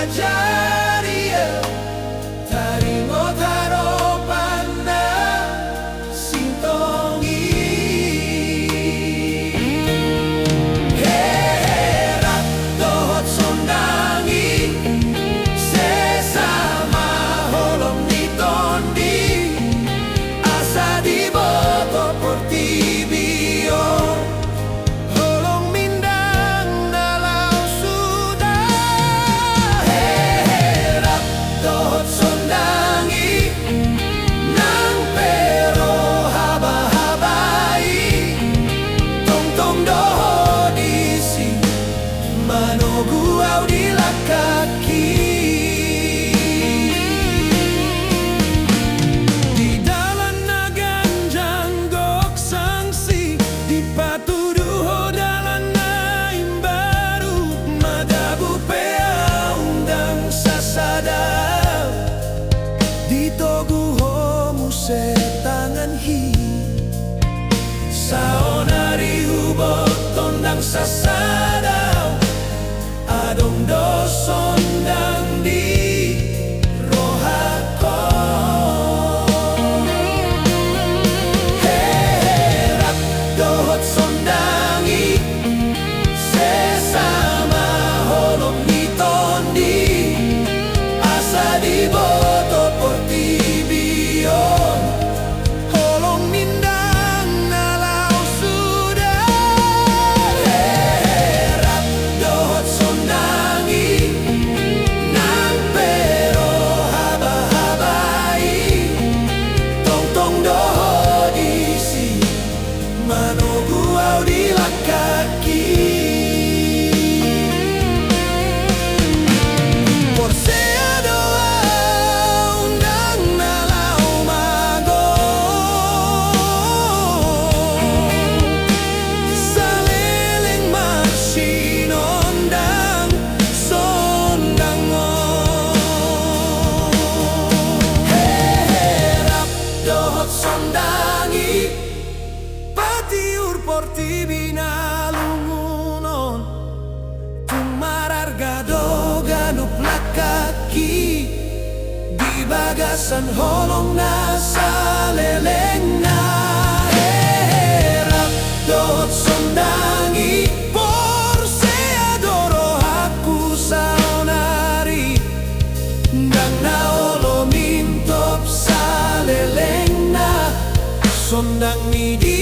Jaria tarimo taropana sintongi herat dohot sondangi sesama holom nitondi asa di boto portibio holong mindang dalau sudah herat dohot sondangi nang pero haba-habai tong tong doho disi manoguau di lakaki di dalan naganjang gok sangsi di patuduho dalan naim baru madabu pea undang sasada di togu homu setangan hi saonari hubot tondang sasada adong dosondang di rohako herat dohot sondangi sesama holom nitondi asa di boto portibion holong mindang nalau sudah herat dohot sondangi nang pero haba-habai tong tong doho disi manoguau di lakaki Porsea doa undang nalau mago saleleng masinondang sondango herap dohot sondangi patiur portibina lungunon tumarar gado ganup lakaki di bagasan holong nasa leleng na herap dohot sondangi Porsea doro aku saonari ndang naolo mintop sa leleng na sondang midi